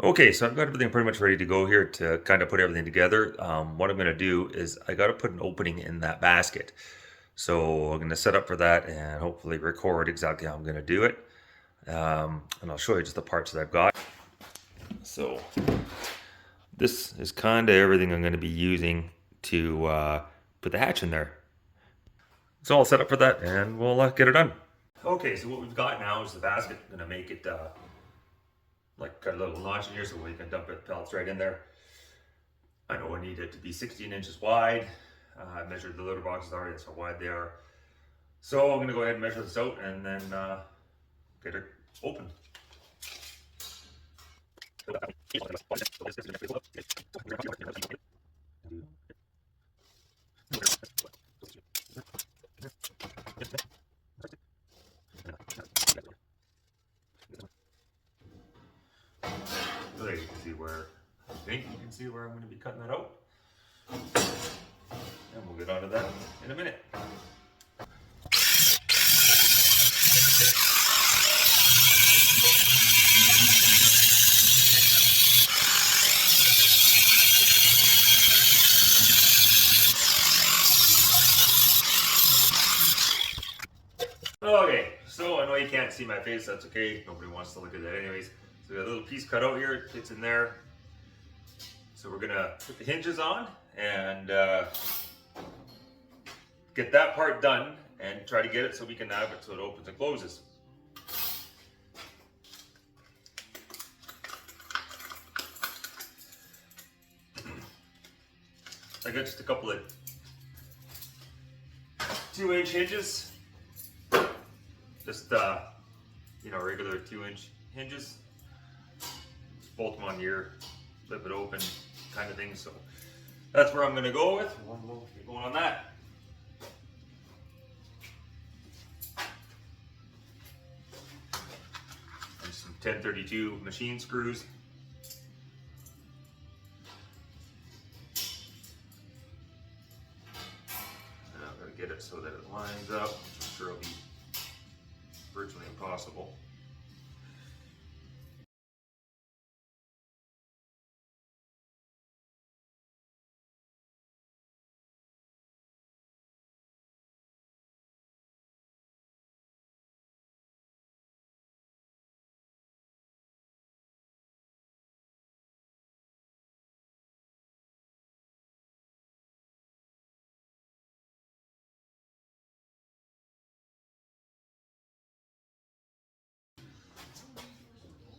Okay, so I've got everything pretty much ready to go here to kind of put everything together. What I'm going to do is I got to put an opening in that basket. So I'm going to set up for that and hopefully record exactly how I'm going to do it. And I'll show you just the parts that I've got. So this is kind of everything I'm going to be using to put the hatch in there. So I'll set up for that and we'll get it done. Okay, so what we've got now is the basket. I'm going to make it like got a little notch in here so we can dump it pellets right in there. I know I need it to be 16 inches wide. I measured the litter boxes already, that's how wide they are. So I'm gonna go ahead and measure this out and then get it open. So there you can see where, I think you can see where I'm gonna be cutting that out. And we'll get onto that in a minute. Okay, so I know you can't see my face, that's okay. Nobody wants to look at that anyways. So we got a little piece cut out here, it fits in there. So we're gonna put the hinges on and get that part done and try to get it so we can have it so it opens and closes. I got just a couple of 2-inch hinges. Just regular 2-inch hinges. Just bolt them on here, flip it open, kind of thing. So that's where I'm going to go with. We'll get going on that. And some 1032 machine screws. And I'm going to get it so that it lines up, which I'm sure will be virtually impossible.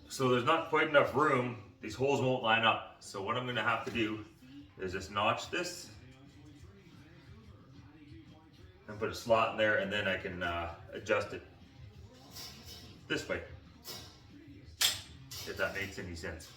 So there's not quite enough room. These holes won't line up. So what I'm going to have to do is just notch this and put a slot in there, and then I can adjust it this way, if that makes any sense.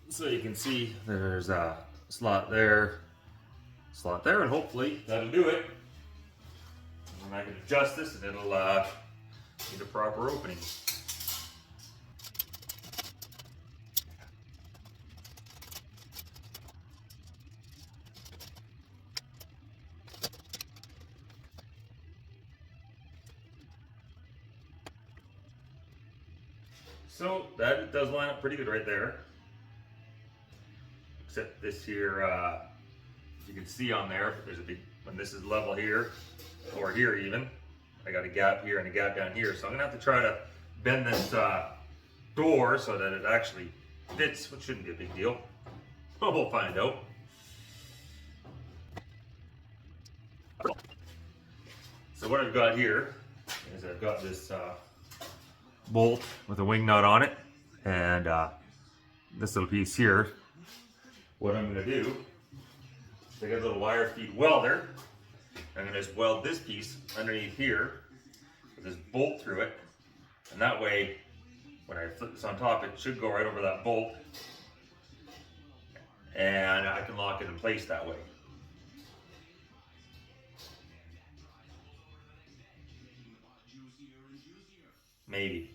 So you can see there's a slot there, and hopefully that'll do it. And then I can adjust this and it'll need a proper opening. So that does line up pretty good right there. Except this here, you can see on there, there's a big, when this is level here, or here even, I got a gap here and a gap down here. So I'm gonna have to try to bend this door so that it actually fits, which shouldn't be a big deal. But we'll find out. So what I've got here is I've got this bolt with a wing nut on it, and this little piece here. What I'm going to do is I got a little wire feed welder. I'm going to just weld this piece underneath here with this bolt through it, and that way when I flip this on top, it should go right over that bolt, and I can lock it in place that way. Maybe.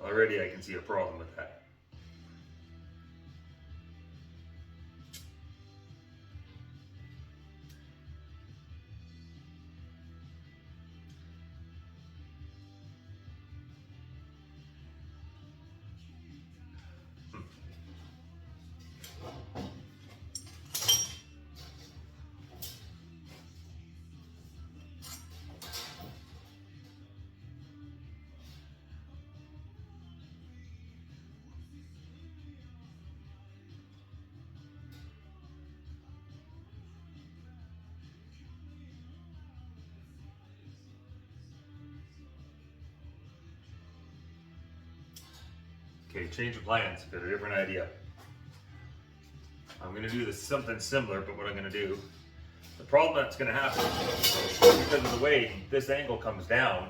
Already I can see a problem with that. Okay, change of plans. Got a different idea. I'm going to do this something similar, but what I'm going to do, the problem that's going to happen because of the way this angle comes down,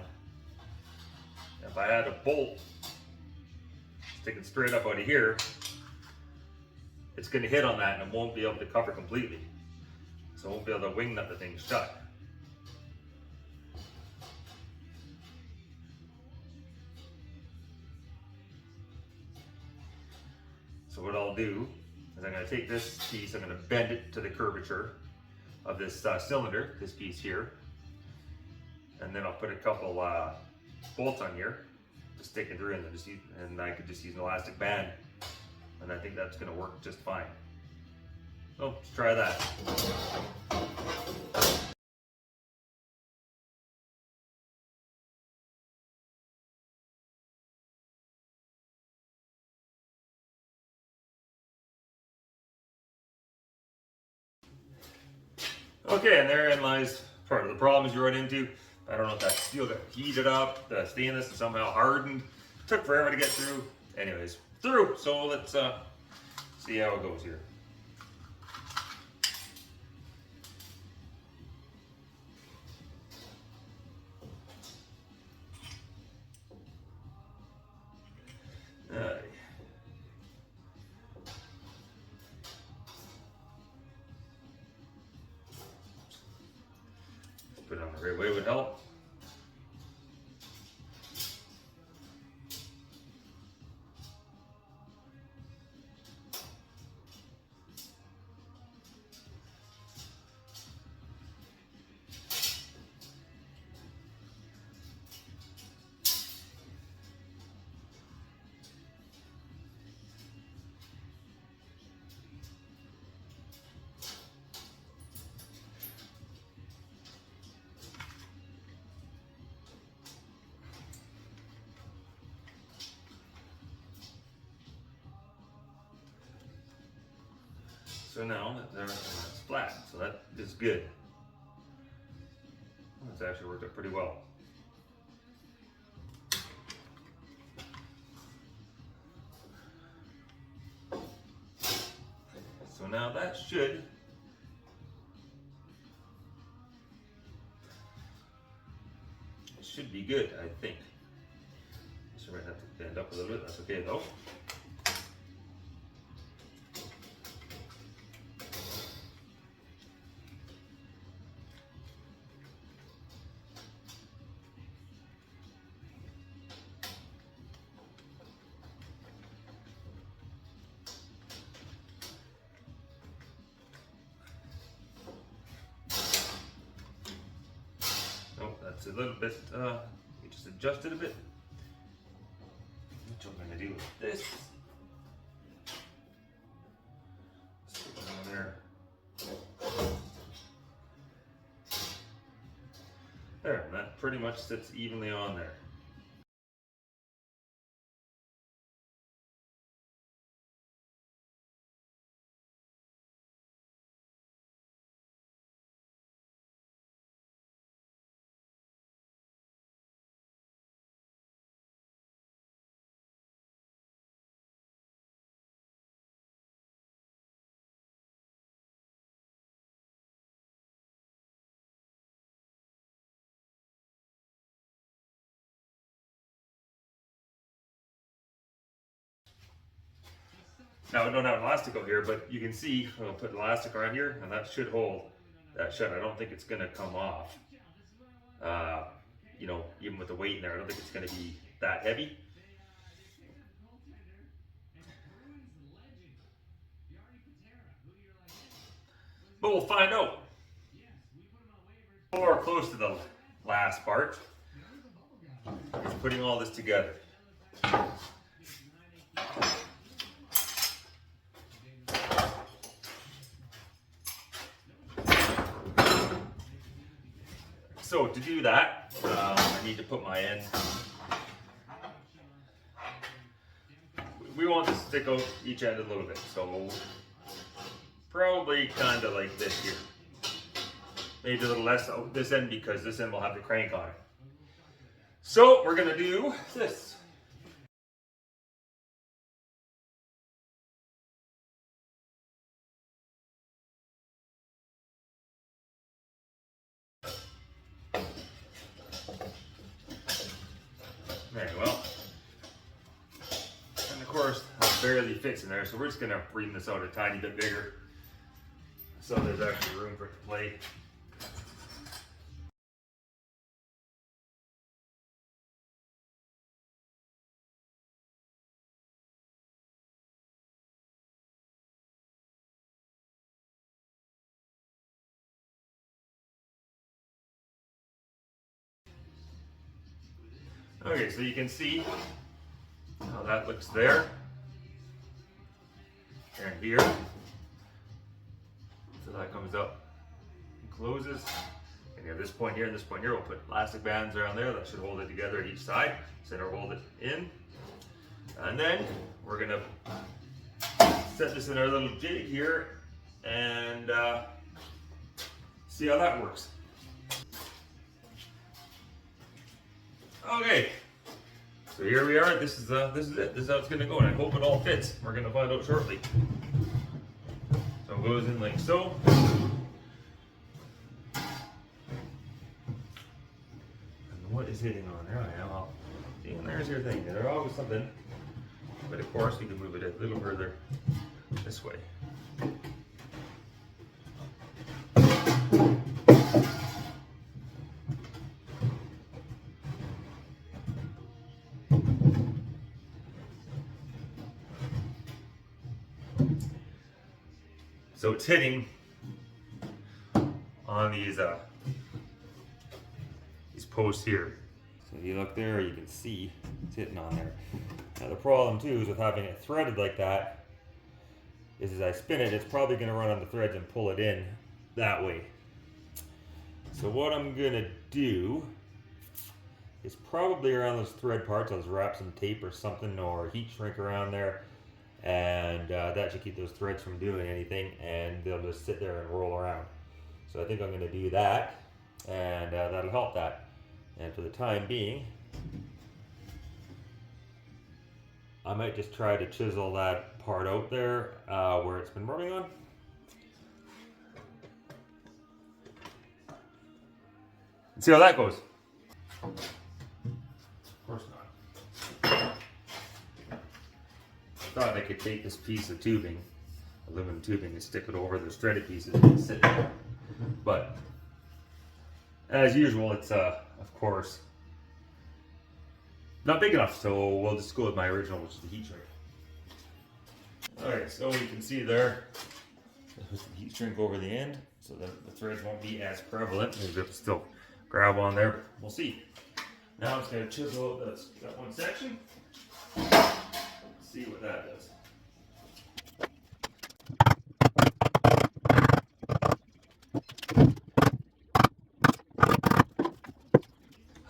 if I had a bolt sticking straight up out of here, it's going to hit on that and it won't be able to cover completely. So I won't be able to wing nut the thing shut. So what I'll do is I'm going to take this piece, I'm going to bend it to the curvature of this cylinder, this piece here, and then I'll put a couple bolts on here to stick it through, and I could just use an elastic band, and I think that's going to work just fine. So let's try that. Okay, and therein lies part of the problems you run into. I don't know if that steel got heated up, the stainless is somehow hardened. It took forever to get through. Anyways, through. So let's see how it goes here. Alright. Put it on the right way would help. So now that's flat, so that is good. It's actually worked out pretty well. So now that should be good, I think. So I might have to bend up a little bit. That's okay though. That's a little bit, we just adjust it a bit. What I'm going to do with this. Stick it on there. There, and that pretty much sits evenly on there. Now I don't have elastic out here, but you can see I'll put elastic around here, and that should hold that shut. I don't think it's gonna come off. You know, even with the weight in there, I don't think it's gonna be that heavy. But we'll find out. Or close to the last part is putting all this together. So to do that, I need to put my end. We want to stick out each end a little bit, so probably kind of like this here. Maybe a little less out this end because this end will have the crank on it. So we're gonna do this. Very well. And of course, it barely fits in there, so we're just gonna ream this out a tiny bit bigger so there's actually room for it to play. Okay, so you can see how that looks there and here. So that comes up and closes. And at this point here and this point here, we'll put elastic bands around there that should hold it together at each side. Center hold it in. And then we're gonna set this in our little jig here and see how that works. Okay, so here we are. This is it. This is how it's gonna go, and I hope it all fits. We're gonna find out shortly. So it goes in like so. And what is hitting on there? I am. Well, see, and there's your thing. There's always something, but of course we can move it a little further this way. So it's hitting on these posts here. So if you look there, you can see it's hitting on there. Now the problem too is with having it threaded like that, is as I spin it, it's probably going to run on the threads and pull it in that way. So what I'm going to do is probably around those thread parts, I'll just wrap some tape or something or heat shrink around there. And that should keep those threads from doing anything, and they'll just sit there and roll around. So I think I'm going to do that, and that'll help that. And for the time being, I might just try to chisel that part out there where it's been rubbing on. And see how that goes. Of course not. Thought I could take this piece of tubing, aluminum tubing, and stick it over those threaded pieces and sit there. But as usual, it's of course not big enough, so we'll just go with my original, which is the heat shrink. Alright, so you can see there, there's the heat shrink over the end, so that the threads won't be as prevalent. Maybe if it's still grab on there, we'll see. Now I'm just going to chisel out that one section. See what that does.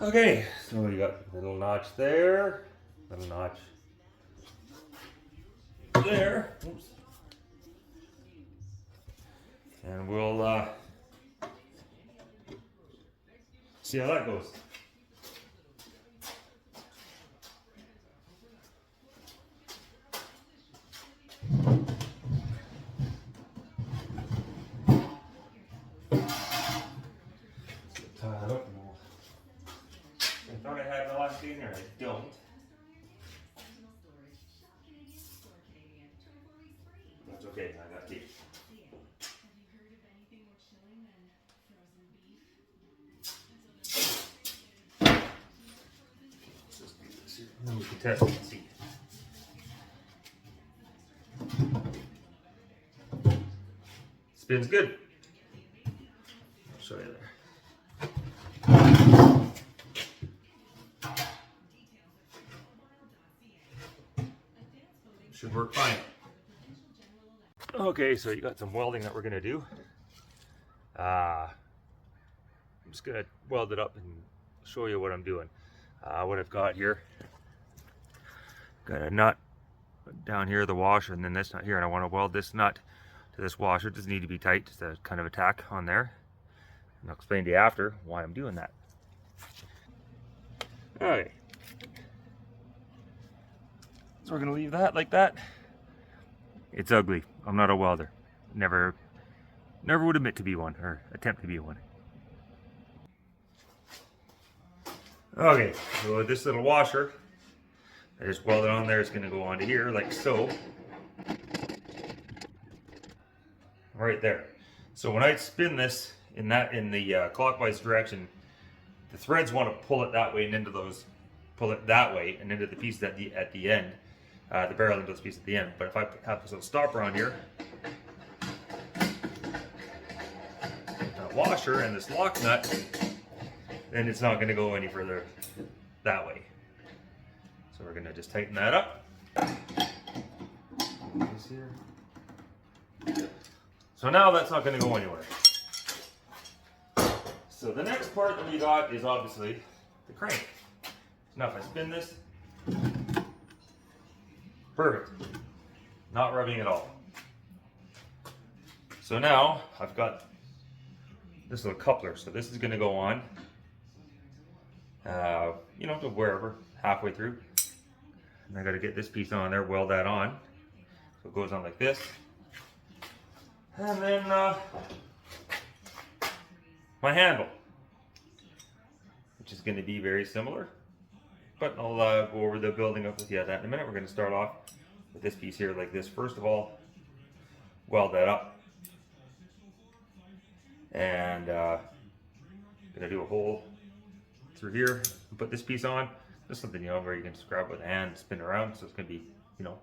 Okay, so we got a little notch there, little notch there. Oops. And we'll see how that goes. I thought I had the last in there, I don't. Okay, I got teeth. Let's just do this here. And we can test and see. Spins good. I'll show you there. Should work fine. Okay, so you got some welding that we're gonna do. I'm just gonna weld it up and show you what I'm doing. What I've got here, got a nut down here, the washer, and then this nut here, and I want to weld this nut to this washer. It doesn't need to be tight, just a kind of a tack on there. And I'll explain to you after why I'm doing that. Okay, so we're gonna leave that like that. It's ugly. I'm not a welder. Never would admit to be one, or attempt to be one. Okay, so this little washer, I just welded on there, it's going to go onto here like so. Right there. So when I spin this in the clockwise direction, the threads want to pull it that way and into those, pull it that way and into the piece at the end, the barrel into this piece at the end. But if I have this little stopper on here, that washer and this lock nut, then it's not going to go any further that way. So we're going to just tighten that up. This here. So now that's not going to go anywhere. So the next part that we got is obviously the crank. Now if I spin this, perfect. Not rubbing at all. So now I've got this little coupler. So this is going to go on, you know, to wherever, halfway through. And I got to get this piece on there, weld that on. So it goes on like this. And then my handle, which is going to be very similar. But I'll go over the building up with you that in a minute. We're going to start off with this piece here like this. First of all, weld that up. And going to do a hole through here and put this piece on. Just something, you know, where you can just grab it with a hand and spin it around, so it's going to be, you know,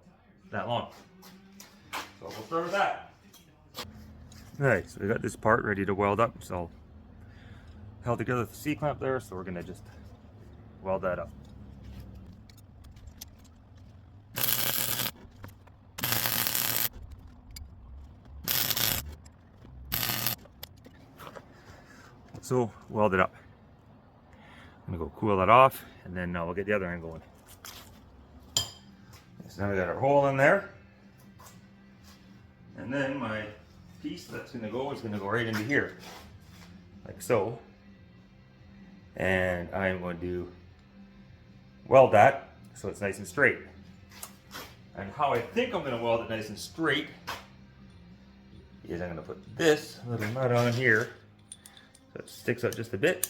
that long. So we'll start with that. Alright, so we got this part ready to weld up. It's all held together with the C-clamp there, so we're going to just weld that up. So, weld it up. I'm going to go cool that off, and then we'll get the other end going. So now we got our hole in there. And then my piece that's going to go is going to go right into here. Like so. And I'm going to weld that so it's nice and straight. And how I think I'm going to weld it nice and straight is I'm going to put this little nut on here so it sticks out just a bit.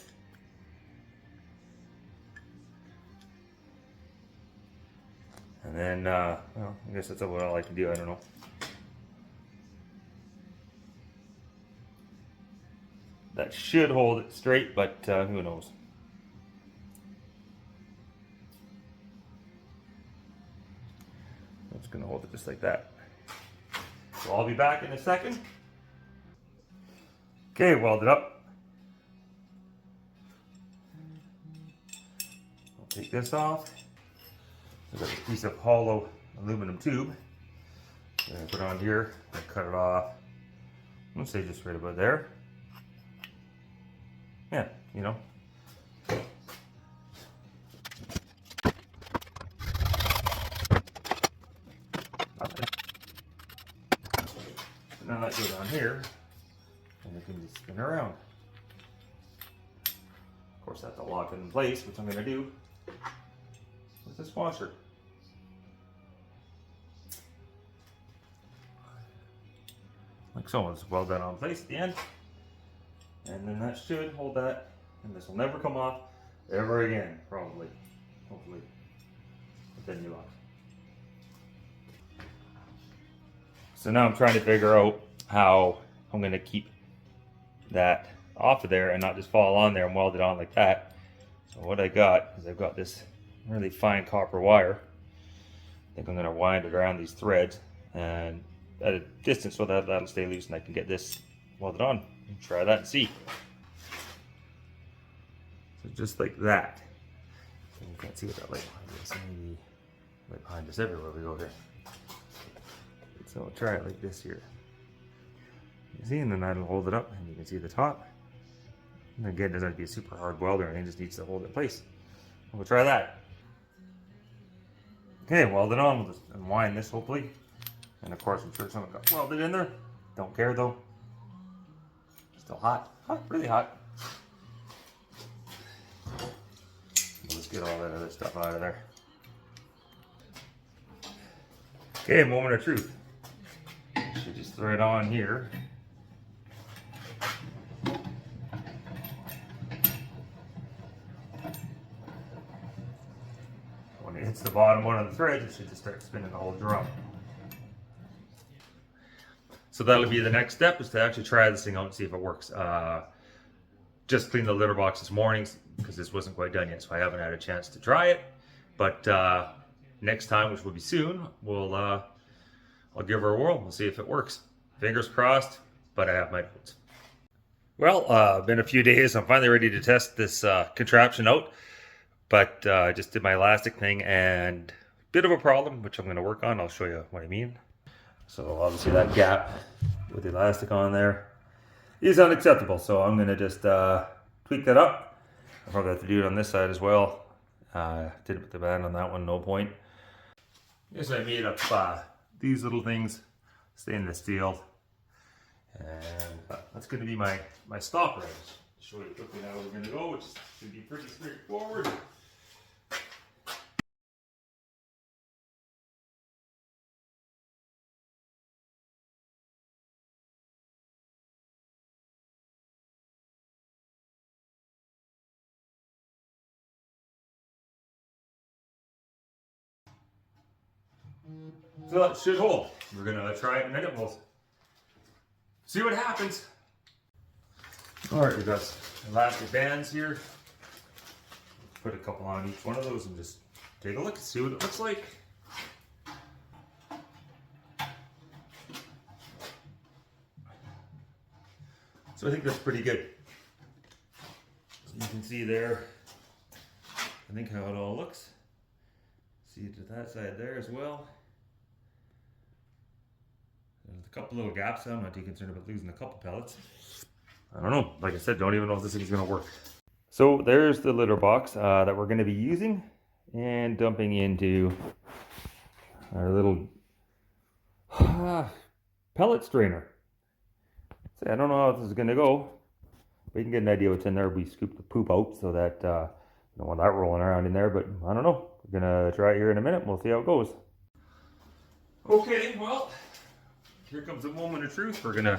And then, well, I guess that's what all I can do, I don't know. That should hold it straight, but who knows. I'm just going to hold it just like that. So I'll be back in a second. Okay, weld it up. I'll take this off. I've got a piece of hollow aluminum tube. I'm going to put it on here and cut it off. I'm going to say just right about there. Yeah, you know. And now that goes down here, and it can just spin around. Of course, I have to lock it in place, which I'm going to do with this washer. Like so, let's weld that on place at the end. And then that should hold that, and this will never come off ever again, probably, hopefully, with the new lock. So now I'm trying to figure out how I'm going to keep that off of there and not just fall on there and weld it on like that. So what I got is I've got this really fine copper wire. I think I'm going to wind it around these threads and at a distance so that that'll stay loose and I can get this welded on. Try that and see. So just like that. So you can't see what that light behind is. Maybe light behind us everywhere we go here. So I'll try it like this here. You see, and then that'll hold it up and you can see the top. And again, it doesn't have to be a super hard weld or anything, just needs to hold it in place. We'll try that. Okay, welded on. We'll just unwind this hopefully. And of course, I'm sure someone got welded in there. Don't care though. Still hot. Hot, really hot. Let's get all that other stuff out of there. Okay, moment of truth. Should just throw it on here. When it hits the bottom one of the threads, it should just start spinning the whole drum. So that'll be the next step, is to actually try this thing out and see if it works. Just cleaned the litter box this morning because this wasn't quite done yet, so I haven't had a chance to try it. But next time, which will be soon, I'll give her a whirl. We'll see if it works. Fingers crossed, but I have my doubts. Well, been a few days. I'm finally ready to test this contraption out. But I just did my elastic thing and a bit of a problem, which I'm going to work on. I'll show you what I mean. So obviously that gap with the elastic on there is unacceptable. So I'm going to just tweak that up. I'll probably have to do it on this side as well. Didn't put the band on that one, no point. Yes, I made up these little things, stainless steel. And that's going to be my stop wrench. Show you quickly how we're going to go, which should be pretty straightforward. So that should hold. We're going to try it in a minute. We'll see what happens. Alright, we've got elastic bands here. Put a couple on each one of those and just take a look and see what it looks like. So I think that's pretty good. So you can see there, I think how it all looks. See it to that side there as well. There's a couple little gaps. I'm not too concerned about losing a couple pellets. I don't know. Like I said, don't even know if this thing's going to work. So there's the litter box that we're going to be using and dumping into our little pellet strainer. So I don't know how this is going to go, but you can get an idea what's in there. We scoop the poop out so that you don't want that rolling around in there, but I don't know. We're going to try it here in a minute and we'll see how it goes. Okay, well, here comes the moment of truth. We're going to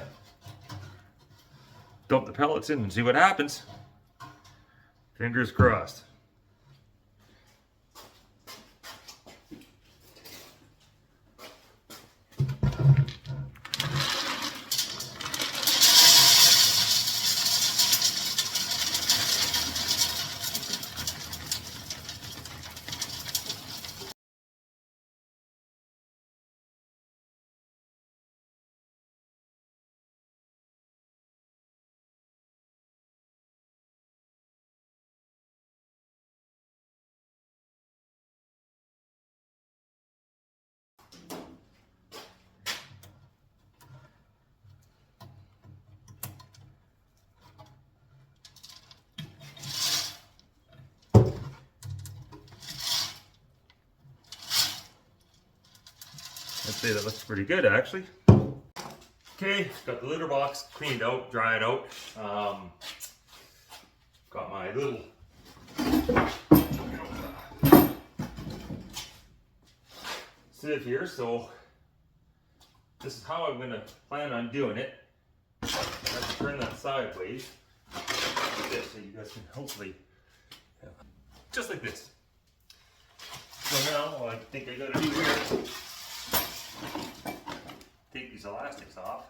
dump the pellets in and see what happens. Fingers crossed. I'd say that looks pretty good actually. Okay, got the litter box cleaned out, dried out. Got my little sieve here, so this is how I'm going to plan on doing it. I have to turn that sideways like this so you guys can hopefully, just like this. So now what I think I got to do here take these elastics off.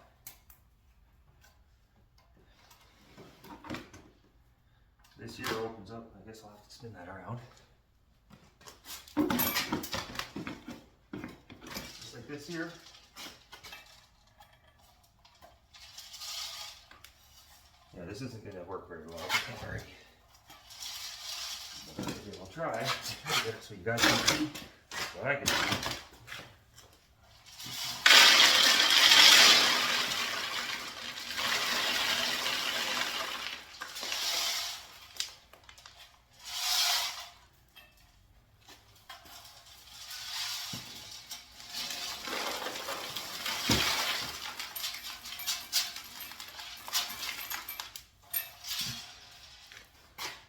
This here opens up. I guess I'll have to spin that around. Just like this here. Yeah, this isn't going to work very well. Sorry. I'll try so you guys can see what I can see.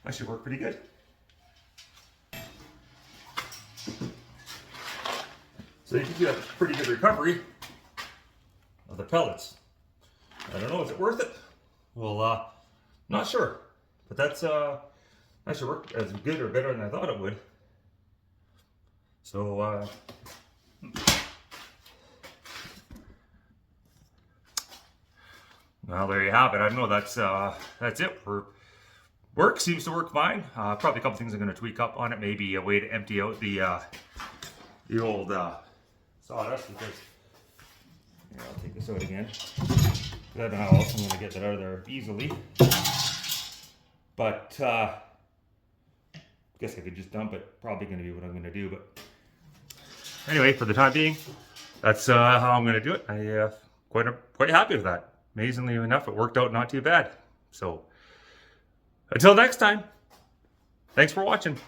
That should work pretty good. So you can get a pretty good recovery of the pellets. I don't know, is it worth it? Well, not sure, but that should work as good or better than I thought it would. So, well, there you have it. I don't know. That's it. Work seems to work fine. Probably a couple things I'm going to tweak up on it. Maybe a way to empty out the old sawdust, because I'll take this out again. I don't know how else I'm going to get that out of there easily. But I guess I could just dump it. Probably going to be what I'm going to do. But anyway, for the time being, that's how I'm going to do it. I'm quite happy with that. Amazingly enough, it worked out not too bad. So until next time, thanks for watching.